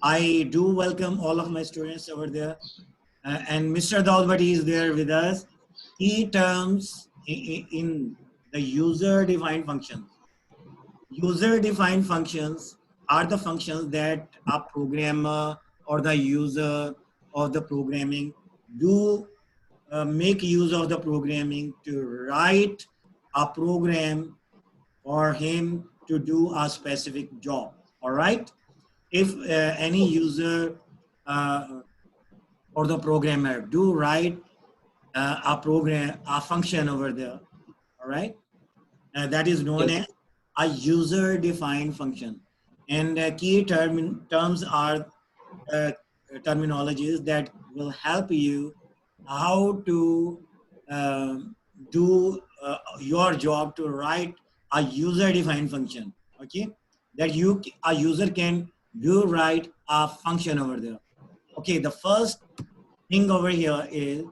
I do welcome all of my students over there. And Mr. Dalbati is there with us. Key terms in the user-defined functions. User-defined functions are the functions that a programmer or the user of the programming do make use of the programming to write a program for him to do a specific job. All right. If any Okay. user or the programmer do write a function over there, all right, that is known Yes. as a user-defined function. And key terms are uh, terminologies that will help you how to um, do your job to write a user-defined function. Okay, that a user can do write a function over there. Okay, the first thing over here is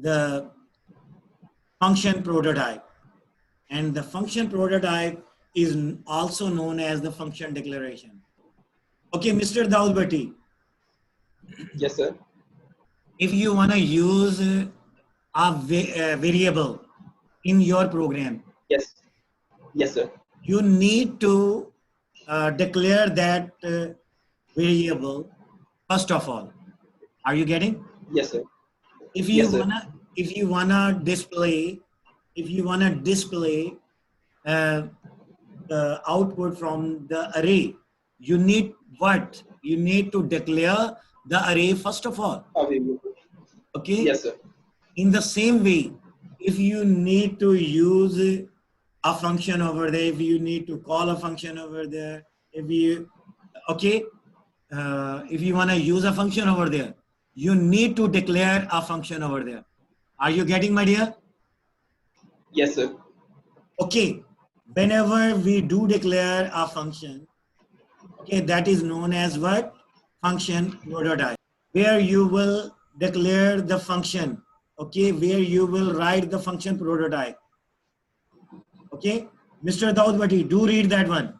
the function prototype, and the function prototype is also known as the function declaration. Okay, Mr. Daulbati, Yes, sir. if you want to use a variable in your program, Yes. Yes, sir. you need to declare that variable first of all. Are you getting? Yes, sir. If you Yes, sir. wanna, if you wanna display, if you wanna display uh, the output from the array, you need what? You need to declare the array first of all. Available. Okay. Yes, sir. In the same way, if you need to use a function over there, if you need to call a function over there, if you, okay, if you want to use a function over there, you need to declare a function over there. Are you getting, my dear? Yes, sir. Okay, whenever we do declare a function, okay, that is known as what? Function prototype, where you will declare the function, okay, where you will write the function prototype. Okay, Mr. Daudwati, do read that one.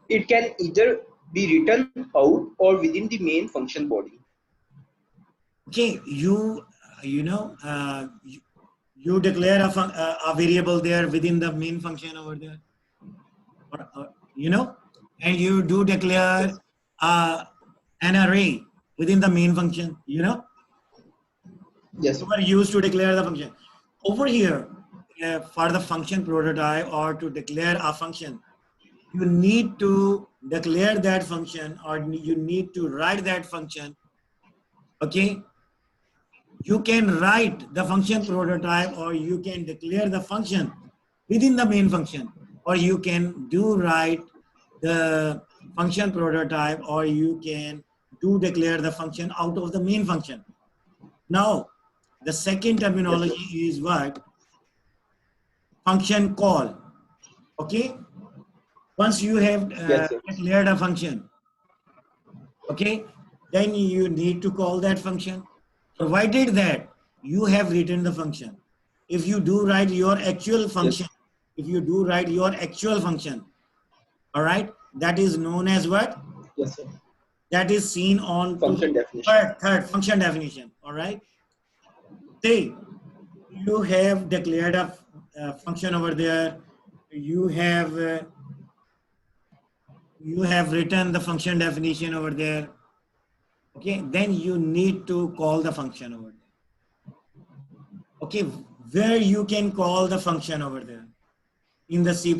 It can either be written out or within the main function body. Okay, you know, you declare a variable there within the main function over there, you know, and you do declare Yes. an array within the main function, you know, Yes, you sir. are used to declare the function. Over here, for the function prototype or to declare a function, you need to declare that function or you need to write that function. Okay, you can write the function prototype or you can declare the function within the main function, or you can do write the function prototype or you can do declare the function out of the main function. Now, the second Yes, sir. terminology is what? Function call. Okay, once you have Yes, sir. declared a function, okay, then you need to call that function, provided that you have written the function. If you do write your actual Yes. function, if you do write your actual function, all right, that is known as what? Yes, sir. That is seen on to the Function definition. third function definition. All right, say you have declared a function over there, you have written the function definition over there. Okay, then you need to call the function over there. Okay, where you can call the function over there in the C++.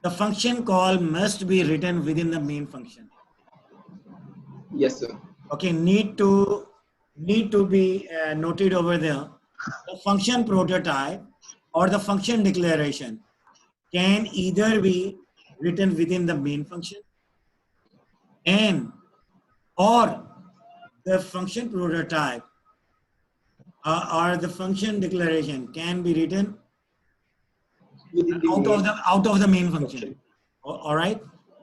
The function call must be written within the main function. Yes, sir. Okay, need to be noted over there. The function prototype or the function declaration can either be written within the main function and or the function prototype or the function declaration can be written Within the main out of the main function. function. All right,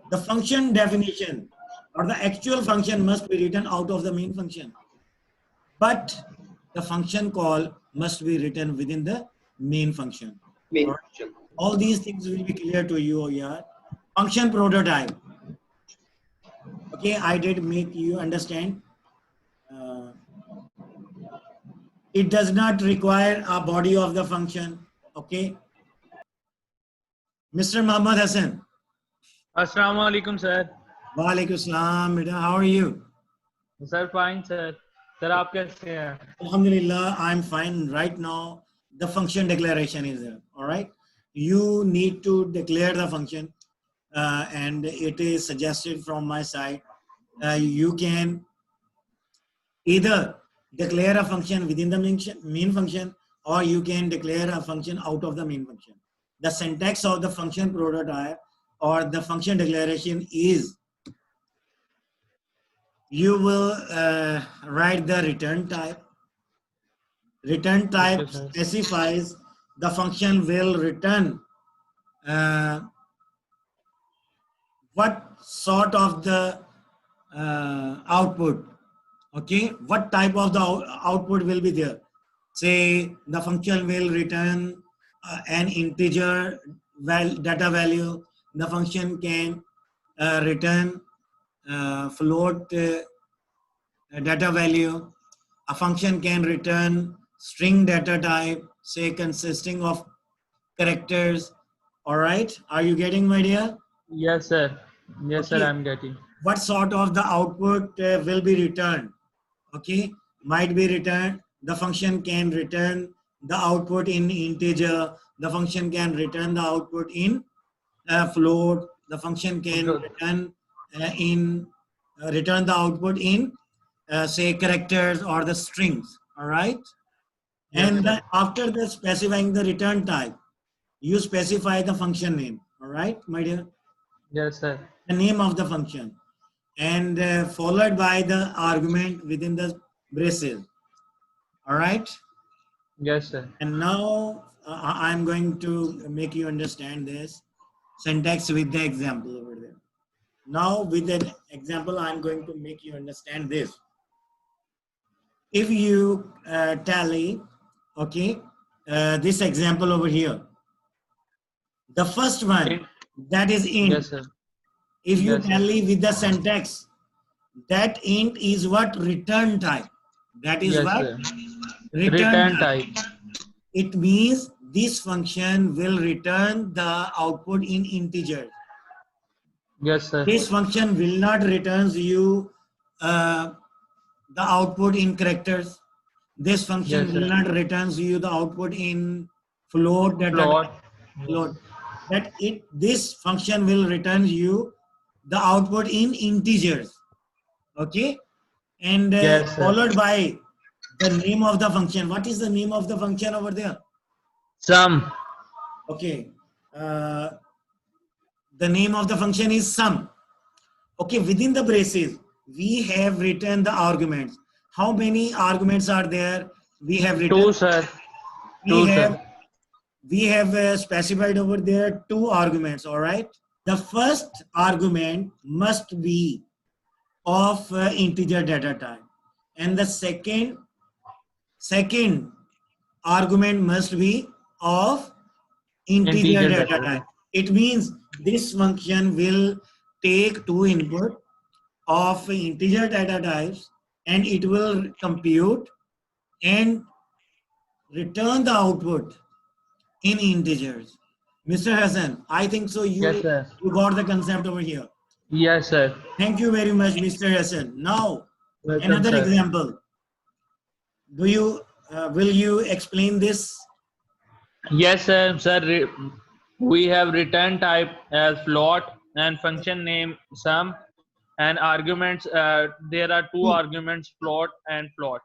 the function definition or the actual function must be written out of the main function, but the function call must be written within the main function. All Main right, function. all these things will be clear to you here. Function prototype, Okay, I did make you understand. Uh, it does not require a body of the function. Okay, Mr. Muhammad Hassan. Assalamu alaikum, sir. Walaikum salam, beta. How are you? Sir, fine, sir. Sir, आप कैसे हैं? Alhamdulillah, I'm fine right now. The function declaration is there. All right. You need to declare the function, and it is suggested from my side. You can either declare a function within the main function, or you can declare a function out of the main function. The syntax of the function prototype or the function declaration is you will write the return type. Return type Okay, sir. specifies the function will return uh, what sort of the output. Okay, what type of the output will be there. Say the function will return an integer data value. The function can return float data value. A function can return string data type, say consisting of characters. All right, are you getting my idea? Yes, sir. Yes, sir, Okay, I'm getting. what sort of the output will be returned? Okay, might be returned. The function can return the output in integer. The function can return the output in float. The function can Good. return the output in say characters or the strings. All right, Yes, and sir. after the specifying the return type, you specify the function name. All right, my dear, Yes, sir. the name of the function, and followed by the argument within the braces. All right, Yes, sir. and now I'm going to make you understand this syntax with the example over there. Now with an example, I'm going to make you understand this. If you tally, okay, this example over here, the first one, Int. that is int. Yes, sir. If you Yes, sir. tally with the syntax, that int is what return type. That is Yes, what sir. return Return type. type. It means this function will return the output in integers. Yes, sir. This function will not returns you uh, the output in characters. This function Yes, will sir. not returns you the output in float data type. Float. Float. That it this function will return you the output in integers. Okay, and Yes, sir. followed by the name of the function. What is the name of the function over there? Sum. Okay, the name of the function is sum. Okay, within the braces, we have written the arguments. How many arguments are there? We have written. Two, sir. We Two, have sir. specified over there two arguments. All right. The first argument must be of integer data type, and the second argument must be of integer Integer data data. type. It means this function will take two input of integer data types, and it will compute and return the output in integers. Mr. Hassan, I think so Yes, sir. you got the concept over here. Yes, sir. Thank you very much, Mr. Hassan. Now, Welcome, another sir. example. Do you will you explain this? Yes, sir. Sir, we have return type as float and function name sum and arguments. There are two arguments, float and float.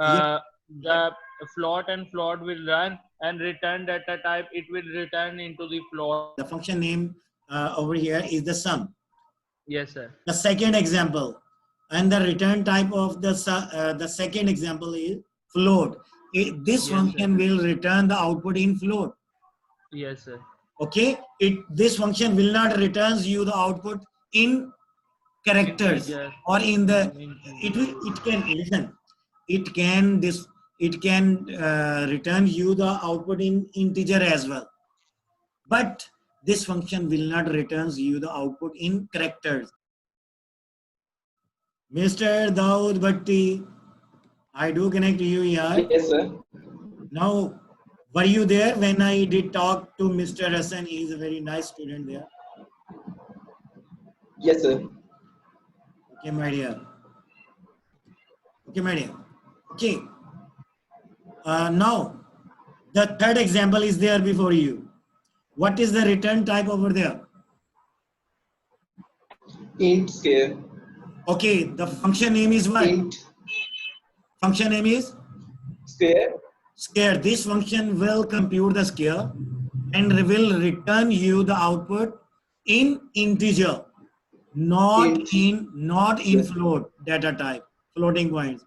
Yeah, The float and float will run and return data type. It will return into the float. the function name over here is the sum. Yes, sir. The second example, and the return type of the second example is float. This Yes, function sir. will return the output in float. Yes, sir. Okay, this function will not returns you the output in characters Integer. or in the Integer. it can listen. It can return you the output in integer as well, but this function will not returns you the output in characters. Mr. Daud Bhatti, I do connect you here. Yes, sir. Now, were you there when I did talk to Mr. Hassan? He is a very nice student there. Yes, sir. Okay, my dear. Okay, my dear. Okay. Now, the third example is there before you. What is the return type over there? Int square. Okay, the function name is what? Int Function name is square. square. This function will compute the square and will return you the output in integer, not Int. in Yes. float data type, floating points.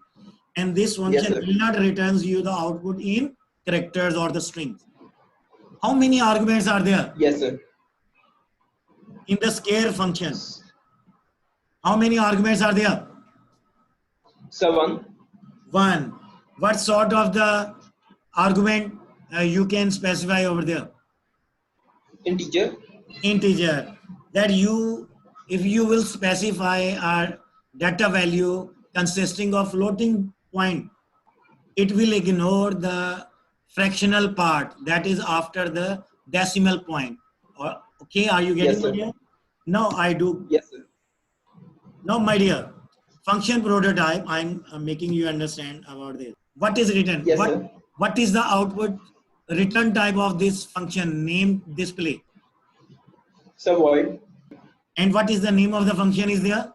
And this Yes, function sir. will not returns you the output in characters or the strings. How many arguments are there Yes, sir. in the square function? How many arguments are there? So 1. One. What sort of the argument you can specify over there? Integer. Integer. That you, if you will specify a data value consisting of floating point, it will ignore the fractional part that is after the decimal point. Okay, are you getting Yes, sir. it? Now I do. Yes, sir. Now, my dear, function prototype, I'm making you understand about this. What is written? Yes, sir. What is the output return type of this function name display? So void. And what is the name of the function is there?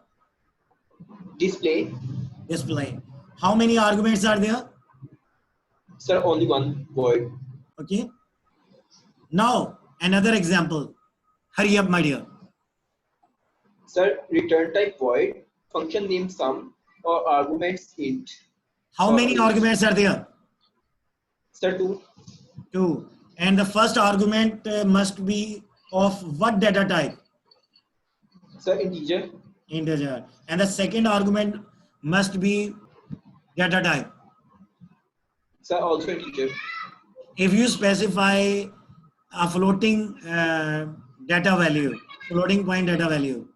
Display. Display. How many arguments are there? Sir, only one void. Okay. Now, another example. Hurry up, my dear. Sir, return type void. Function name sum or arguments int. How many arguments are there? Sir, 2. 2. And the first argument must be of what data type? Sir, integer. Integer. And the second argument must be data type. Sir, also integer. If you specify a floating data value, floating point data value,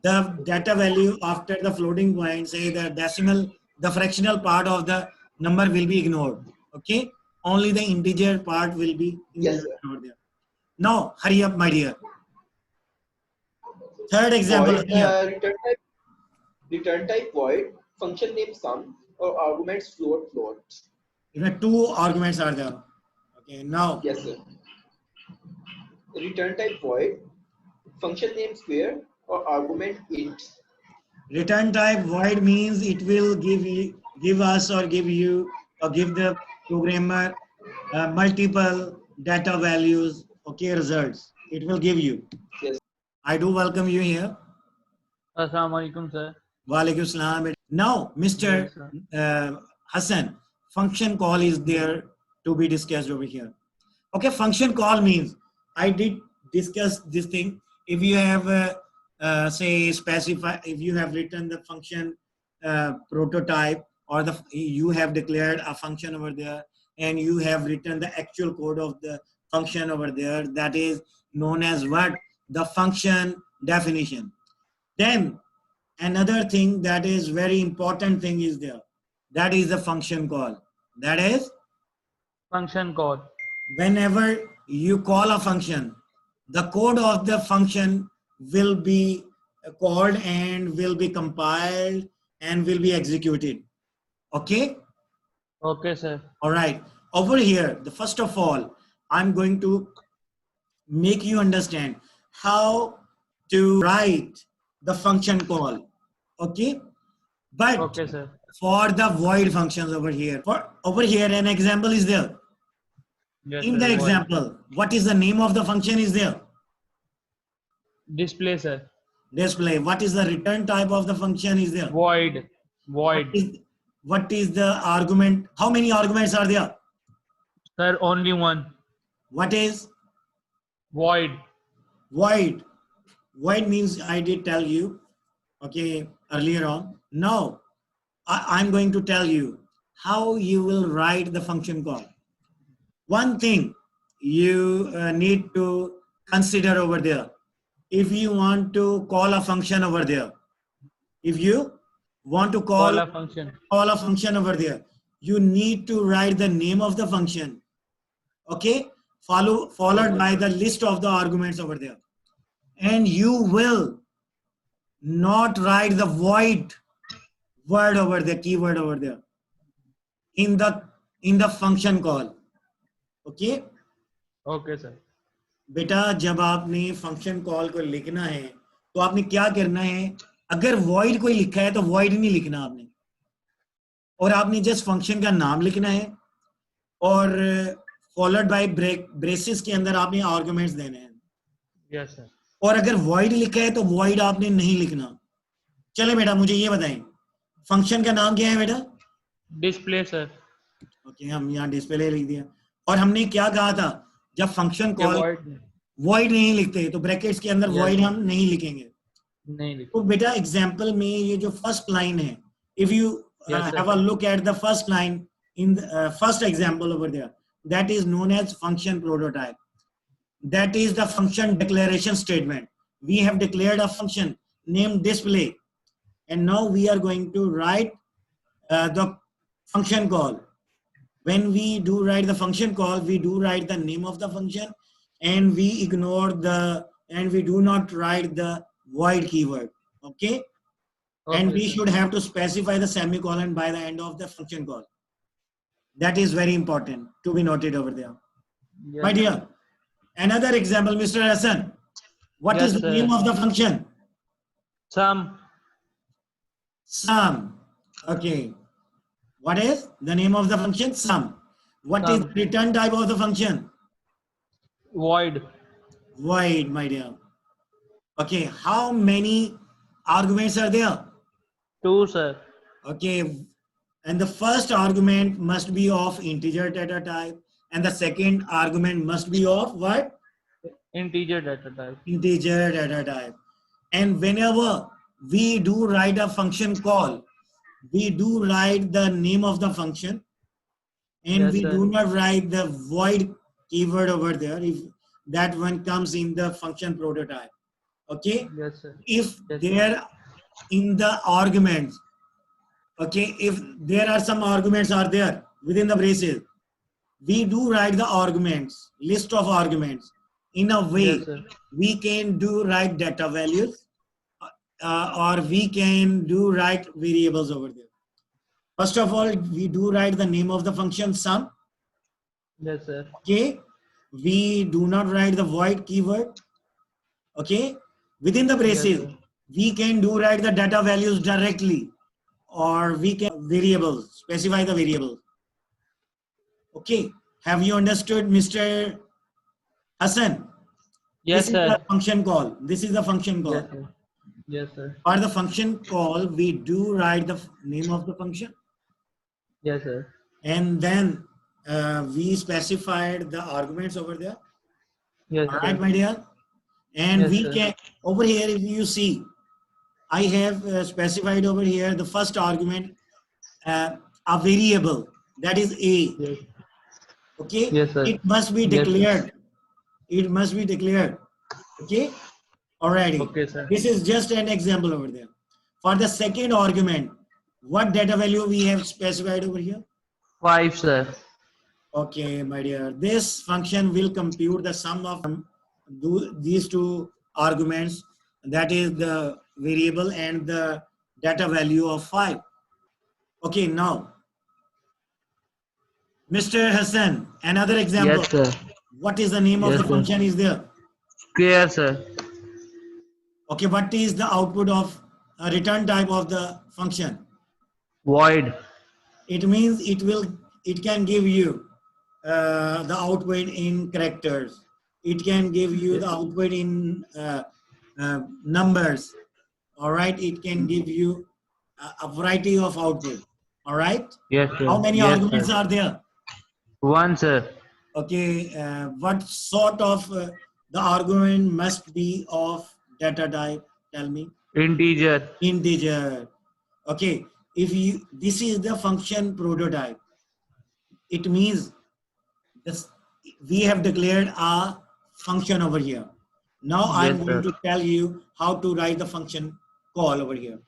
the data value after the floating point, say the decimal, the fractional part of the number will be ignored. Okay, only the integer part will be Yes, sir. over there. Now, hurry up, my dear. Third example Void, here. return type void. Function name sum or arguments float. Even 2 arguments are there. Okay, now Yes, sir. Return type void. Function name square or argument int. return type void means it will give us or give you or give the programmer multiple data values, okay, results. It will give you. Yes. I do welcome you here. Assalamu alaikum, sir. Walaikum salam. Now, Mr. Yes, sir. Hassan, function call is there to be discussed over here. Okay, function call means I did discuss this thing. If you have say specify, if you have written the function prototype or you have declared a function over there and you have written the actual code of the function over there, that is known as what? The function definition. Then another thing that is very important thing is there. That is the function call. That is Function call. whenever you call a function, the code of the function will be called and will be compiled and will be executed. Okay? Okay, sir. All right. Over here, the first of all, I'm going to make you understand how to write the function call. Okay? But Okay, sir. for the void functions over here, an example is there. Yes, In sir. the Void. example, what is the name of the function is there? Display, sir. Display. What is the return type of the function is there? Void. Void. What is the argument? How many arguments are there? Sir, only one. What is Void. void? Void means I did tell you, okay, earlier on. Now, I'm going to tell you how you will write the function call. One thing you need to consider over there. If you want to call a function over there, if you want to Call a function. call a function over there, you need to write the name of the function. Okay, followed by the list of the arguments over there, and you will not write the void word over there, keyword over there in the function call. Okay, Okay, sir. बेटा जब आपने function call को लिखना है तो आपने क्या करना है, अगर void कोई लिखा है तो void नहीं लिखना आपने, और आपने जस्ट फंक्शन का नाम लिखना है और फॉलोड बाय ब्रेसेस के अंदर आपने आर्गुमेंट्स देने हैं. Yes, sir. और अगर void लिखा है तो void आपने नहीं लिखना. चले बेटा मुझे ये बताएं, फंक्शन का नाम क्या है बेटा? Display, sir. ओके, हम यहाँ डिस्प्ले लिख दिया. और हमने क्या कहा था, जब फंक्शन क्या कॉल void void नहीं लिखते तो ब्रैकेट्स के अंदर Yes. void हम नहीं लिखेंगे. नहीं लिखा. तो बेटा एग्जांपल में ये जो फर्स्ट लाइन है, if you Yes, sir. have a look at the first line in the first example over there, that is known as function prototype. That is the function declaration statement. We have declared a function named display, and now we are going to write the function call. When we do write the function call, we do write the name of the function, and we do not write the void keyword. Okay, and we sir. should have to specify the semicolon by the end of the function call. That is very important to be noted over there. Yes. My dear, another example, Mr. Hassan. What Yes, is the sir. name of the function? Sum. Sum. Okay. What is the name of the function? Sum. What is Sum. the return type of the function? Void. Void, my dear. Okay. How many arguments are there? 2, sir. Okay. And the first argument must be of integer data type, and the second argument must be of what? Integer data type. Integer data type. And whenever we do write a function call, we do write the name of the function, and Yes, we sir. do not write the void keyword over there if that one comes in the function prototype. Okay, Yes, sir. if Yes, there in the arguments, okay, if there are some arguments are there within the braces, we do write the arguments, list of arguments in a way. Yes, sir. We can do write data values, or we can do write variables over there. First of all, we do write the name of the function sum. Yes, sir. Okay, we do not write the void keyword. Okay, within the braces, sir. we can do write the data values directly, or we can variables, specify the variables. Okay, have you understood, Mr. Hassan? Yes, This is sir. the function call. This is the function call. Yes, sir. Yes, sir. For the function call, we do write the name of the function, Yes, sir. and then we specified the arguments over there. Yes, All sir. right, my dear. And Yes, we sir. can, over here, if you see, I have specified over here the first argument, a variable, that is A. Yes. Okay, Yes, sir. it must be Yes, sir. declared. It must be declared. Okay, alrighty. Okay, sir. This is just an example over there. For the second argument, what data value we have specified over here? 5, sir. Okay, my dear. This function will compute the sum of these two arguments, that is the variable and the data value of 5. Okay, now, Mr. Hassan, another example. Yes, sir. What is the name of Yes, the sir. function is there? Clear, sir. Okay, what is the output of a return type of the function? Void. It means it can give you the output in characters. It can give you the output in numbers. All right, it can give you a variety of output. All right. Yes, sir. How many Yes, arguments sir. are there? 1, sir. Okay, what sort of the argument must be of data type? Tell me. Integer. Integer. Okay, if you, this is the function prototype, it means this, we have declared a function over here. Now I'm Yes, going sir. to tell you how to write the function call over here.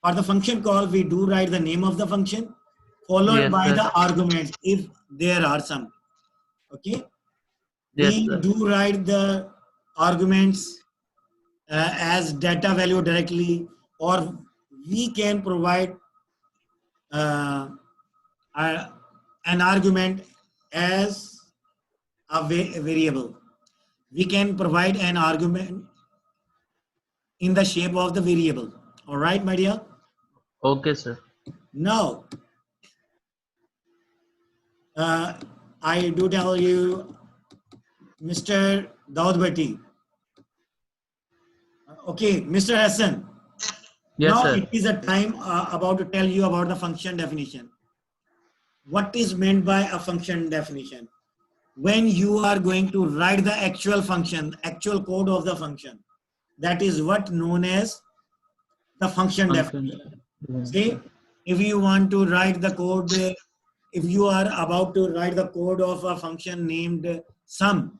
For the function call, we do write the name of the function followed Yes, by sir. the arguments if there are some. Okay. Yes, We sir. do write the arguments as data value directly, or we can provide uh, a- an argument as a variable. We can provide an argument in the shape of the variable. All right, my dear. Okay, sir. Now, uh, I do tell you, Mr. Daud Bhatti. Okay, Mr. Hassan. Yes, Now sir. it is a time about to tell you about the function definition. What is meant by a function definition? When you are going to write the actual function, actual code of the function, that is what known as the function definition. Say, if you want to write the code, if you are about to write the code of a function named sum,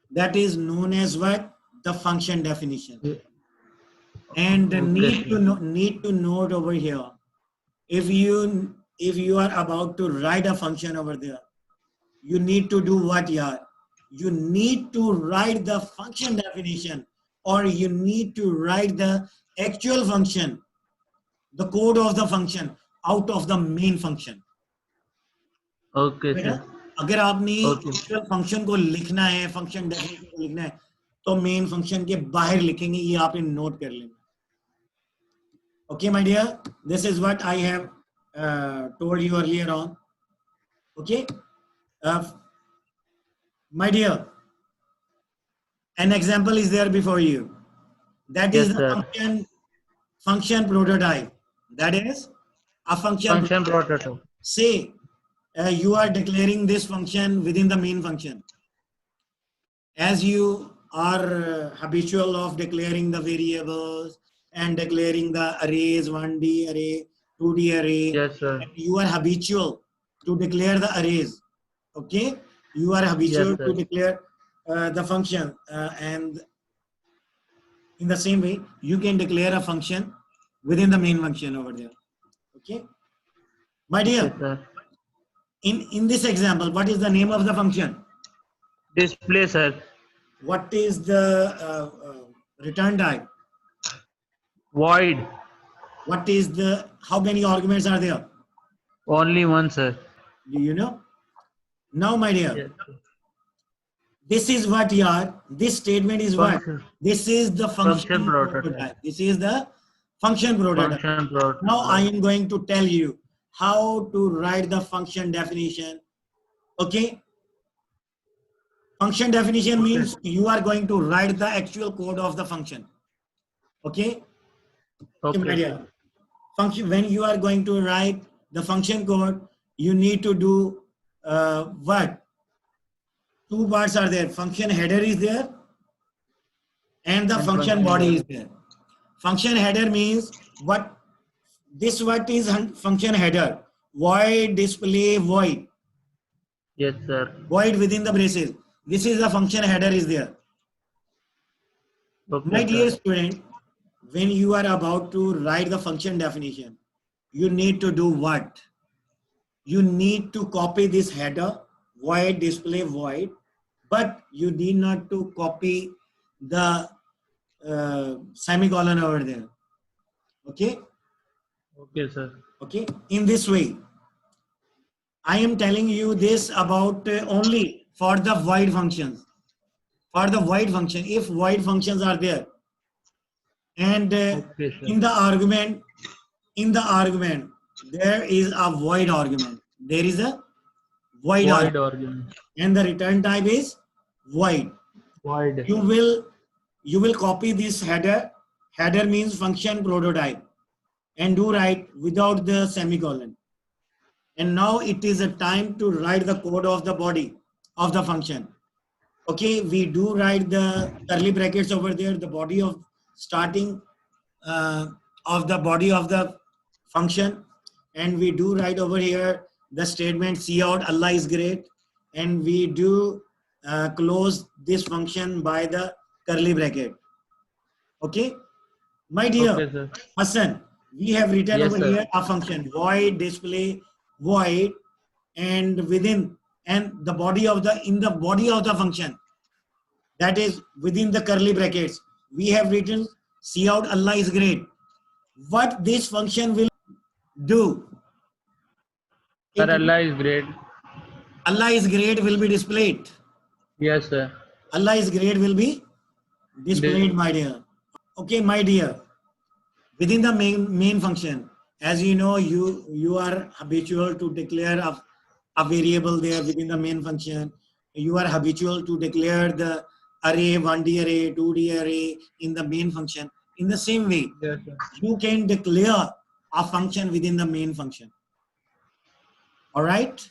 that is known as what? The function definition. And need to note over here, if you are about to write a function over there, you need to do what? Yeah, you need to write the function definition, or you need to write the actual function, the code of the function out of the main function. Okay, बेटा, sir. अगर आपने Okay. Actual function को लिखना है, function definition को लिखना है, तो मेन फंक्शन के बाहर लिखेंगे, ये आपने नोट कर लेना. Okay, my dear, this is what I have told you earlier on. Okay, my dear, an example is there before you. That is Yes, the sir. function prototype. That is a function. Function prototype. Say you are declaring this function within the main function. As you are habitual of declaring the variables and declaring the arrays, 1D array, 2D array. Yes, sir. And you are habitual to declare the arrays. Okay, you are habitual Yes, sir. to declare the function, and in the same way you can declare a function within the main function over there. Okay, my dear, Yes, sir. in this example, what is the name of the function? Display, sir. What is the return type? Void. What is the, how many arguments are there? Only one, sir. Do you know? Now, my dear, Yes. this is what you are. This statement is what? Function. This is the function prototype. prototype. This is the function prototype. Function prototype. Now I am going to tell you how to write the function definition. Okay. Function definition means you are going to write the actual code of the function. Okay. Okay, my Okay. dear. Function, when you are going to write the function code, you need to do what? Two parts are there. Function header is there, and the function body is there. Function header means what? This what is function header? Void display void. Yes, sir. Void within the braces. This is the function header is there. Okay, My dear sir. student, when you are about to write the function definition, you need to do what? You need to copy this header, void display void, but you need not to copy the semicolon over there. Okay? Okay, sir. Okay? In this way, I am telling you this about only for the void functions. For the void function, if void functions are there, and Okay, sir. in the argument, there is a void argument. There is a void argument, argument. and the return type is void. Void. You will copy this header. Header means function prototype, and do write without the semicolon. And now it is a time to write the code of the body of the function. Okay, we do write the curly brackets over there, the body of starting of the body of the function, and we do write over here the statement cout Allah is great, and we do close this function by the curly bracket. Okay, my dear Okay, sir. Hassan, We have written Yes, over sir. here a function void display void, and within and the body of the in the body of the function, that is within the curly brackets, we have written cout Allah is great. What this function will do? Sir, It Allah is great. Allah is great will be displayed. Yes, sir. Allah is great will be displayed, The- my dear. Okay, my dear. Within the main function, as you know, you are habitual to declare a variable there within the main function. You are habitual to declare the array, 1D array, 2D array in the main function. In the same way, Yes, sir. you can declare a function within the main function. All right,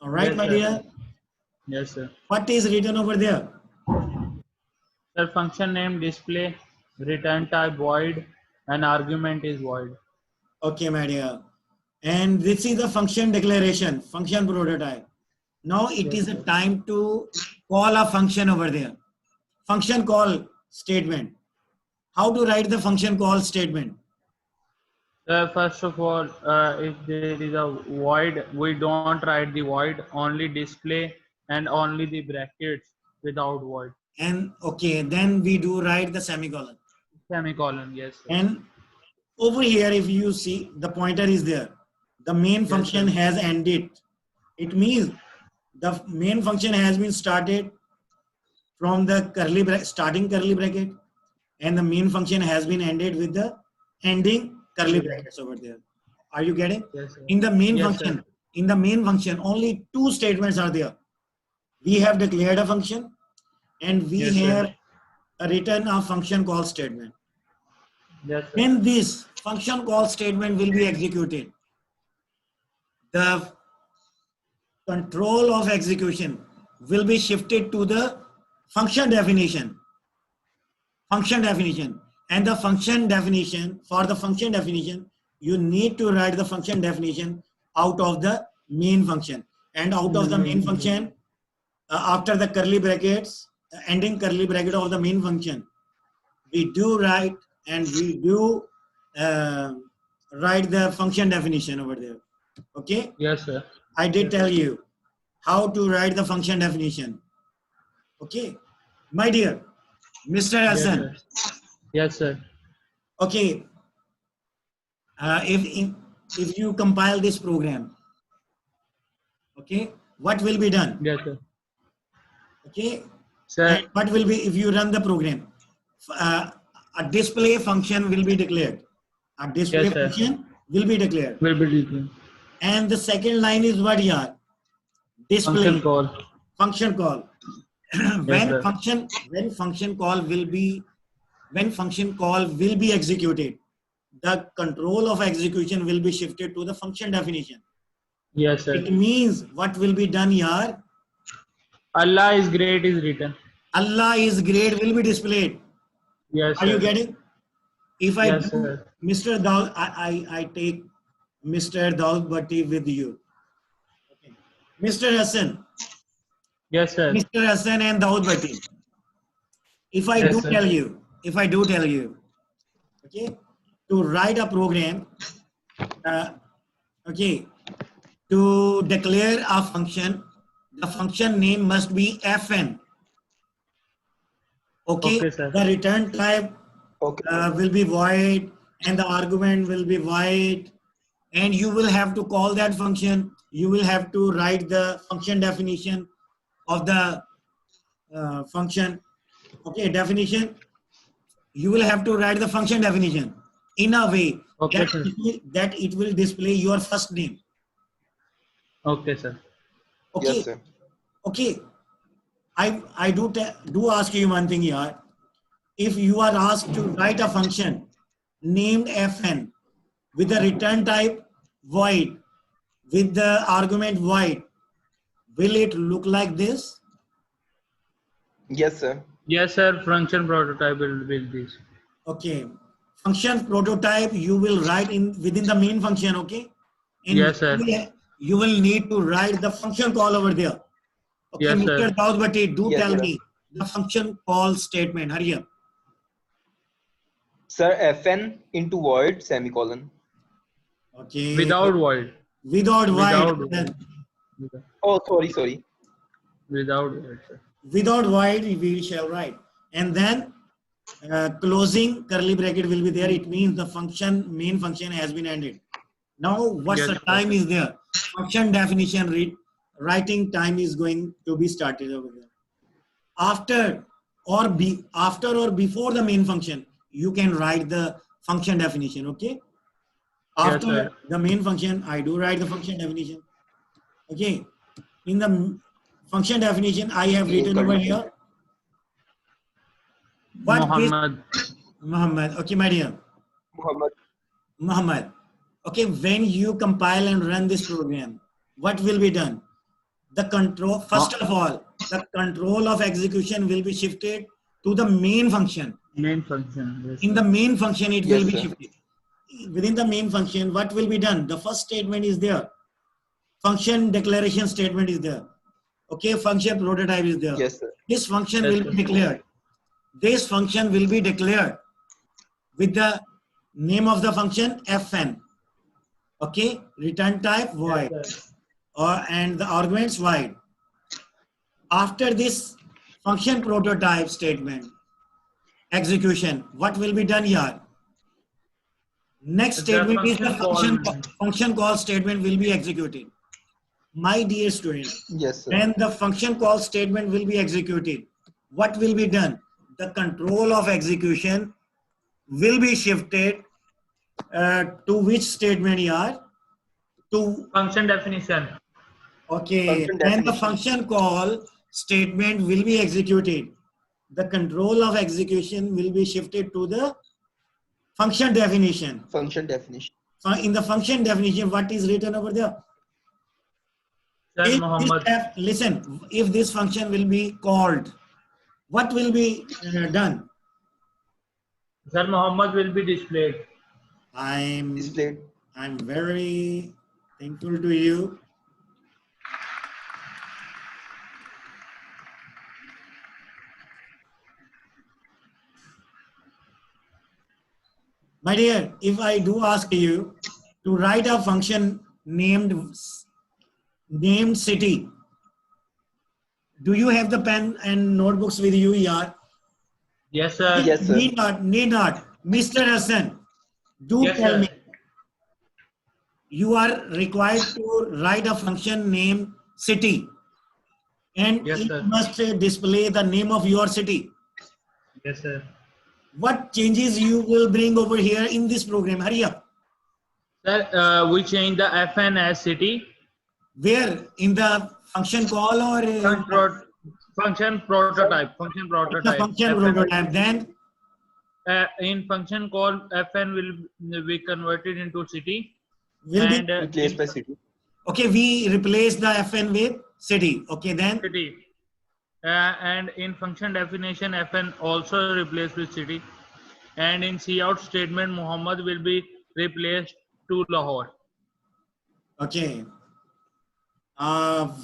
Yes, my sir. dear. Yes, sir. What is written over there? Sir, function name display, return type void, and argument is void. Okay, my dear. And this is the function declaration, function prototype. Now it is a time to call a function over there. Function call statement. How to write the function call statement? First of all, if there is a void, we don't write the void, only display and only the brackets without void. And okay, then we do write the semicolon. Semicolon, yes, sir. And over here, if you see, the pointer is there. The main function sir. has ended. It means the main function has been started from the starting curly bracket, and the main function has been ended with the ending curly brackets over there. Are you getting? Yes, sir. In the main Yes, function, sir. in the main function, only two statements are there. We have declared a function, and we Yes, sir. have written a function call statement. Yes, sir. When this function call statement will be executed, the control of execution will be shifted to the function definition. And the function definition, for the function definition, you need to write the function definition out of the main function. And out of the main function, after the curly brackets, ending curly bracket of the main function, we do write and we do write the function definition over there. Okay? Yes, sir. I did tell you how to write the function definition. Okay? My dear, Mr. Yes, Hassan. sir. Yes, sir. Okay. If you compile this program, okay, what will be done? Yes, sir. Okay. Sir, And what will be if you run the program? A display function will be declared. A display Yes, sir. function will be declared. will be different. And the second line is what here? Display Function call. function call. sir. when function call will be executed, the control of execution will be shifted to the function definition. Yes, sir. It means what will be done here? Allah is great is written. Allah is great will be displayed. Yes, Are you sir. getting? If I Yes, do, sir. Mr. Daud, I take Mr. Daud Bhatti with you. Okay. Mr. Hassan, Yes, sir. Mr. Hassan and Daud Bhatti. If I Yes, do sir. tell you, okay, to write a program, okay, to declare a function, the function name must be fn. Okay, Okay, sir. the return type Okay. will be void, and the argument will be void, and you will have to call that function. You will have to write the function definition of the function. Okay, definition. You will have to write the function definition in a way Okay, that sir. that it will display your first name. Okay, sir. Okay, Yes, sir. okay. I do ask you one thing here. If you are asked to write a function named fn with the return type void, with the argument void, will it look like this? Yes, sir. Yes, sir. Function prototype will build this. Okay. Function prototype you will write in within the main function, okay? And Yes, sir. you will need to write the function call over there. Okay, Yes, Mr. sir. Daud Bhatti, do Yes, tell sir. me the function call statement. Hurry up. Sir, fn into void semicolon. Okay. Without void. Without void. Without Then void. Oh, sorry. Without void, sir. without void we shall write. And then closing curly bracket will be there. It means the main function has been ended. Now what's Yes, the sir. time is there? Function definition writing time is going to be started over there. After or before the main function, you can write the function definition. Okay. Yes, After sir. the main function, I do write the function definition. Okay. In the function definition, I have written over here. What is Muhammad. Muhammad? Okay, my dear. Muhammad. Okay, when you compile and run this program, what will be done? The control, first of all, the control of execution will be shifted to the main function. Main function. Yes, In the main function, it Yes, will be sir. shifted. Within the main function, what will be done? The first statement is there. Function declaration statement is there. Okay, function prototype is there. Yes, sir. This function Yes, will sir. be declared. This function will be declared with the name of the function fn. Okay, return type void, and the arguments void. After this function prototype statement execution, what will be done here? Next statement is the function call statement will be executed. My dear student, Yes, sir. when the function call statement will be executed, what will be done? The control of execution will be shifted to which statement here? To Function definition. okay, Function when the definition. function call statement will be executed, the control of execution will be shifted to the function definition. Function definition. In the function definition, what is written over there? Sir Muhammad. Listen, if this function will be called, what will be done? Sir Muhammad will be displayed. Displayed. I'm very thankful to you. My dear, if I do ask you to write a function named city, do you have the pen and notebooks with you here? Yes, sir. Yes, sir. Need not. Mr. Hassan, do Yes, tell sir. me. You are required to write a function named city, and Yes, it sir. must display the name of your city. Yes, sir. What changes you will bring over here in this program? Hurry up. Sir, we change the fn as city. Where? In the function call or Function prototype. Function the prototype. function FN. prototype? Then In function call, fn will be converted into city. will And be Replaced by city. okay. We replace the fn with city. Okay, then city. And in function definition, fn also replaced with city. And in cout statement, Muhammad will be replaced to Lahore. okay.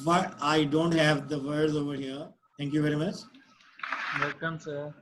What I don't have the words over here. Thank you very much. Welcome, sir.